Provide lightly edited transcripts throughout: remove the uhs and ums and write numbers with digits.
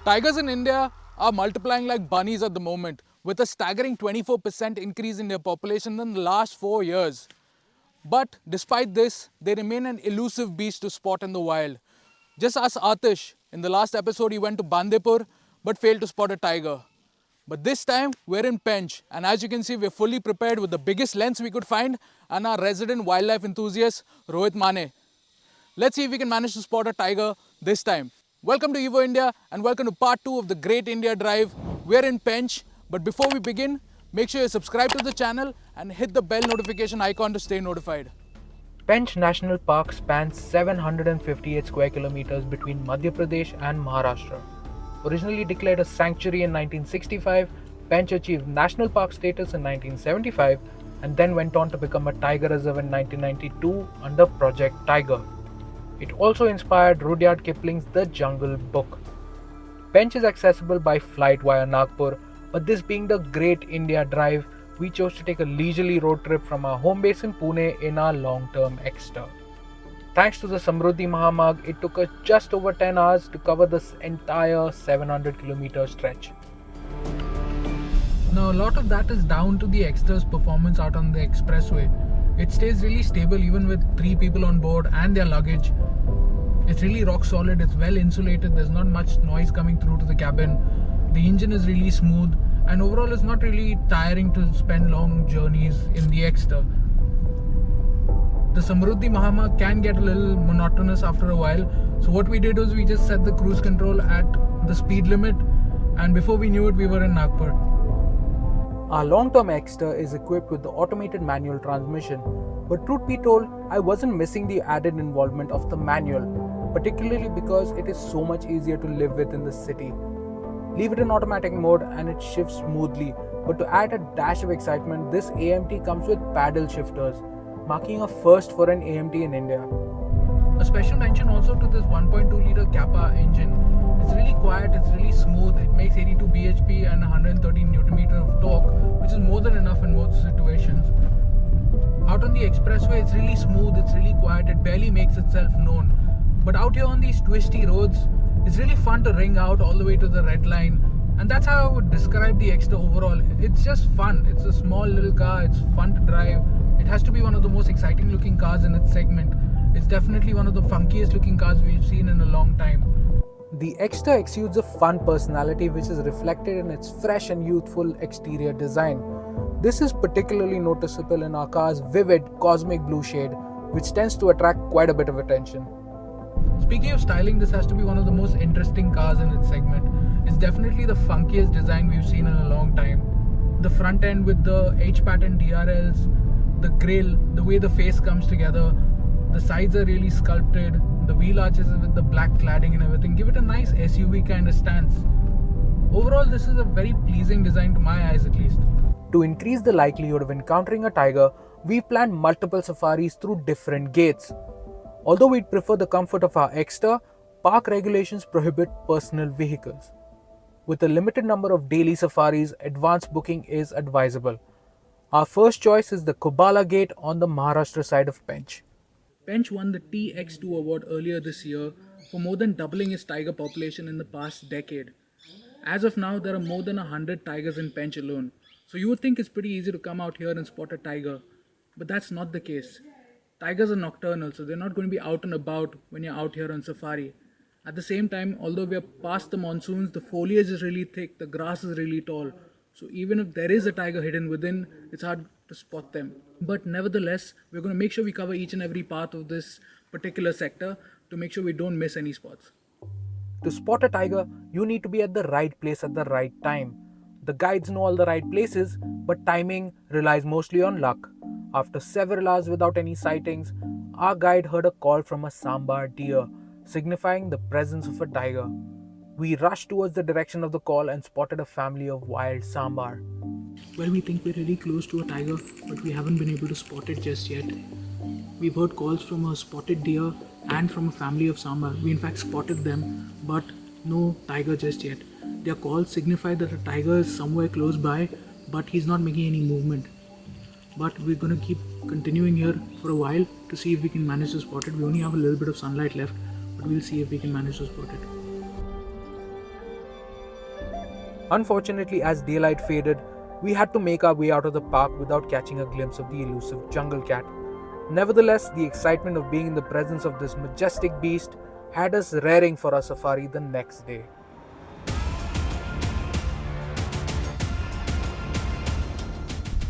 Tigers in India are multiplying like bunnies at the moment, with a staggering 24% increase in their population in the last 4 years. But despite this, they remain an elusive beast to spot in the wild. Just ask Aatish. In the last episode, he went to Bandipur but failed to spot a tiger. But this time, we're in Pench, and as you can see, we're fully prepared with the biggest lens we could find and our resident wildlife enthusiast, Rohit Mane. Let's see if we can manage to spot a tiger this time. Welcome to Evo India and welcome to part 2 of the Great India Drive. We're in Pench, but before we begin, make sure you subscribe to the channel and hit the bell notification icon to stay notified. Pench National Park spans 758 square kilometers between Madhya Pradesh and Maharashtra. Originally declared a sanctuary in 1965, Pench achieved national park status in 1975 and then went on to become a tiger reserve in 1992 under Project Tiger. It also inspired Rudyard Kipling's The Jungle Book. Pench is accessible by flight via Nagpur, but this being the Great India Drive, we chose to take a leisurely road trip from our home base in Pune in our long-term Exter. Thanks to the Samruddhi Mahamarg, it took us just over 10 hours to cover this entire 700-kilometer stretch. Now, a lot of that is down to the Exter's performance out on the expressway. It stays really stable even with 3 people on board and their luggage. It's really rock solid, it's well insulated, there's not much noise coming through to the cabin. The engine is really smooth, and overall it's not really tiring to spend long journeys in the Exter. The Samruddhi Mahamarg can get a little monotonous after a while, so what we did was we just set the cruise control at the speed limit, and before we knew it we were in Nagpur. Our long-term Exter is equipped with the automated manual transmission, but truth be told, I wasn't missing the added involvement of the manual, particularly because it is so much easier to live with in the city. Leave it in automatic mode and it shifts smoothly, but to add a dash of excitement, this AMT comes with paddle shifters, marking a first for an AMT in India. A special mention also to this 1.2 litre Kappa engine. It's really quiet, it's really smooth, it makes 82 bhp and 113 Nm of torque, which is more than enough in most situations. Out on the expressway, it's really smooth, it's really quiet, it barely makes itself known. But out here on these twisty roads, it's really fun to ring out all the way to the red line. And that's how I would describe the Exter overall. It's just fun, it's a small little car, it's fun to drive. It has to be one of the most exciting looking cars in its segment. It's definitely one of the funkiest looking cars we've seen in a long time. The Exter exudes a fun personality which is reflected in its fresh and youthful exterior design. This is particularly noticeable in our car's vivid cosmic blue shade, which tends to attract quite a bit of attention. Speaking of styling, this has to be one of the most interesting cars in its segment. It's definitely the funkiest design we've seen in a long time. The front end with the H-pattern DRLs, the grille, the way the face comes together, the sides are really sculpted, the wheel arches with the black cladding and everything give it a nice SUV kind of stance. Overall, this is a very pleasing design to my eyes at least. To increase the likelihood of encountering a tiger, we've planned multiple safaris through different gates. Although we'd prefer the comfort of our Exter, park regulations prohibit personal vehicles. With a limited number of daily safaris, advance booking is advisable. Our first choice is the Kubala Gate on the Maharashtra side of Pench. Pench won the TX2 award earlier this year for more than doubling its tiger population in the past decade. As of now, there are more than 100 tigers in Pench alone. So you would think it's pretty easy to come out here and spot a tiger. But that's not the case. Tigers are nocturnal, so they're not going to be out and about when you're out here on safari. At the same time, although we are past the monsoons, the foliage is really thick, the grass is really tall. So even if there is a tiger hidden within, it's hard to spot them. But nevertheless, we're going to make sure we cover each and every part of this particular sector to make sure we don't miss any spots. To spot a tiger, you need to be at the right place at the right time. The guides know all the right places, but timing relies mostly on luck. After several hours without any sightings, our guide heard a call from a sambar deer, signifying the presence of a tiger. We rushed towards the direction of the call and spotted a family of wild sambar. Well, we think we're really close to a tiger, but we haven't been able to spot it just yet. We've heard calls from a spotted deer and from a family of sambar. We in fact spotted them, but no tiger just yet. Their calls signify that a tiger is somewhere close by, but he's not making any movement. But we're going to keep continuing here for a while to see if we can manage to spot it. We only have a little bit of sunlight left, but we'll see if we can manage to spot it. Unfortunately, as daylight faded, we had to make our way out of the park without catching a glimpse of the elusive jungle cat. Nevertheless, the excitement of being in the presence of this majestic beast had us raring for our safari the next day.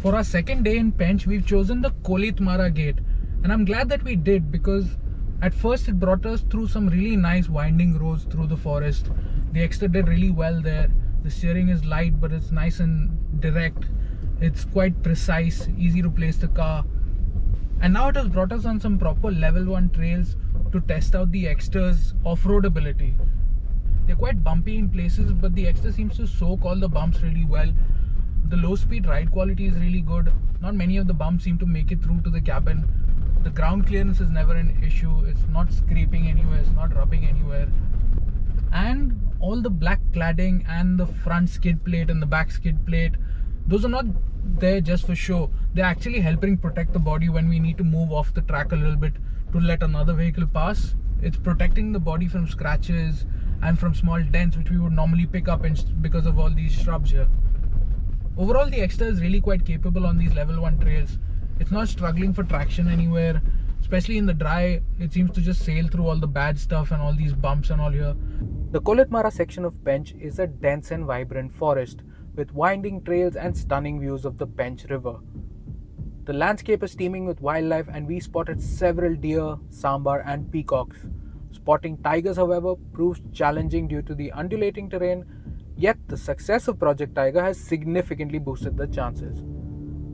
For our second day in Pench, we've chosen the Kolitmara gate, and I'm glad that we did because at first it brought us through some really nice winding roads through the forest. The Exter did really well there. The steering is light, but it's nice and direct. It's quite precise, easy to place the car. And now it has brought us on some proper level 1 trails to test out the Exter's off-road ability. They're quite bumpy in places, but the Exter seems to soak all the bumps really well. The low speed ride quality is really good. Not many of the bumps seem to make it through to the cabin. The ground clearance is never an issue. It's not scraping anywhere, it's not rubbing anywhere. And all the black cladding and the front skid plate and the back skid plate, those are not there just for show. They're actually helping protect the body when we need to move off the track a little bit to let another vehicle pass. It's protecting the body from scratches and from small dents which we would normally pick up because of all these shrubs here. Overall, the Exter is really quite capable on these level 1 trails. It's not struggling for traction anywhere, especially in the dry. It seems to just sail through all the bad stuff and all these bumps and all here. The Kolitmara section of Pench is a dense and vibrant forest with winding trails and stunning views of the Pench River. The landscape is teeming with wildlife, and we spotted several deer, sambar and peacocks. Spotting tigers, however, proves challenging due to the undulating terrain, yet the success of Project Tiger has significantly boosted the chances.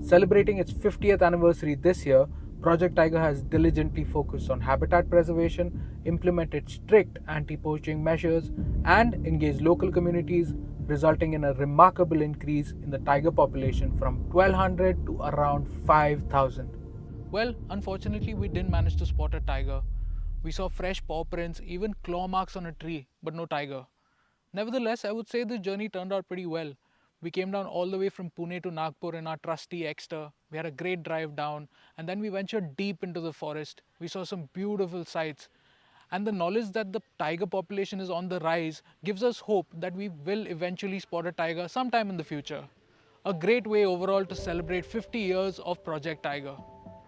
Celebrating its 50th anniversary this year, Project Tiger has diligently focused on habitat preservation, implemented strict anti-poaching measures, and engaged local communities, resulting in a remarkable increase in the tiger population from 1200 to around 5000. Well, unfortunately, we didn't manage to spot a tiger. We saw fresh paw prints, even claw marks on a tree, but no tiger. Nevertheless, I would say this journey turned out pretty well. We came down all the way from Pune to Nagpur in our trusty Exter. We had a great drive down, and then we ventured deep into the forest. We saw some beautiful sights. And the knowledge that the tiger population is on the rise gives us hope that we will eventually spot a tiger sometime in the future. A great way overall to celebrate 50 years of Project Tiger.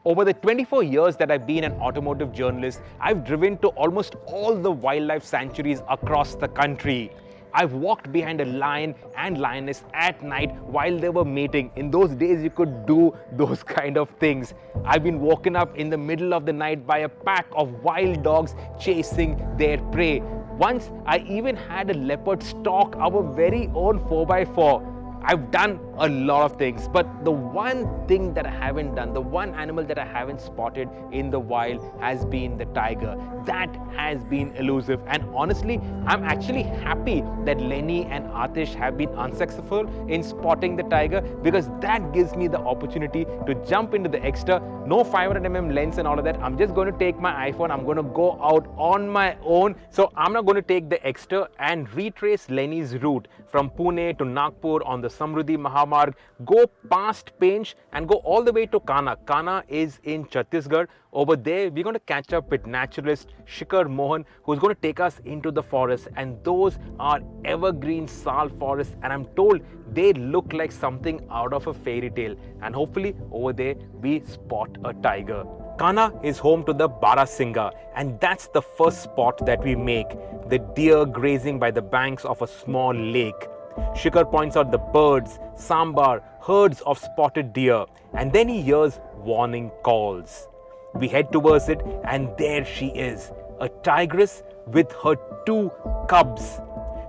Over the 24 years that I've been an automotive journalist, I've driven to almost all the wildlife sanctuaries across the country. I've walked behind a lion and lioness at night while they were mating. In those days, you could do those kind of things. I've been woken up in the middle of the night by a pack of wild dogs chasing their prey. Once, I even had a leopard stalk our very own 4x4. I've done a lot of things, but the one thing that I haven't done, the one animal that I haven't spotted in the wild has been the tiger. That has been elusive, and honestly, I'm actually happy that Lenny and Aatish have been unsuccessful in spotting the tiger, because that gives me the opportunity to jump into the Exter. No 500mm lens and all of that. I'm just going to take my iPhone. I'm going to go out on my own. So I'm not going to take the Exter and retrace Lenny's route from Pune to Nagpur on the Samruddhi Mahamarg, go past Pench and go all the way to Kanha. Kanha is in Chhattisgarh. Over there, we're going to catch up with naturalist Shikhar Mohan, who's going to take us into the forest. And those are evergreen sal forests, and I'm told they look like something out of a fairy tale. And hopefully over there, we spot a tiger. Kanha is home to the Barasingha, and that's the first spot that we make, the deer grazing by the banks of a small lake. Shikhar points out the birds, sambar, herds of spotted deer, and then he hears warning calls. We head towards it, and there she is, a tigress with her 2 cubs.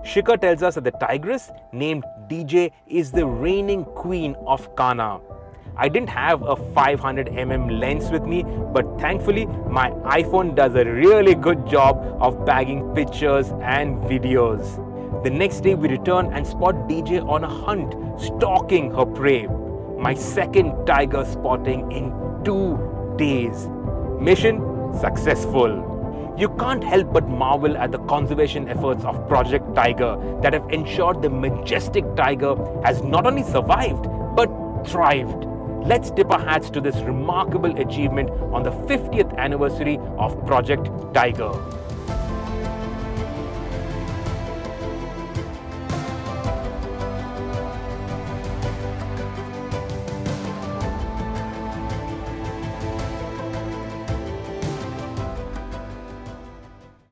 Shikhar tells us that the tigress, named DJ, is the reigning queen of Kanha. I didn't have a 500mm lens with me, but thankfully my iPhone does a really good job of bagging pictures and videos. The next day we return and spot DJ on a hunt, stalking her prey. My second tiger spotting in 2 days. Mission successful. You can't help but marvel at the conservation efforts of Project Tiger that have ensured the majestic tiger has not only survived, but thrived. Let's tip our hats to this remarkable achievement on the 50th anniversary of Project Tiger.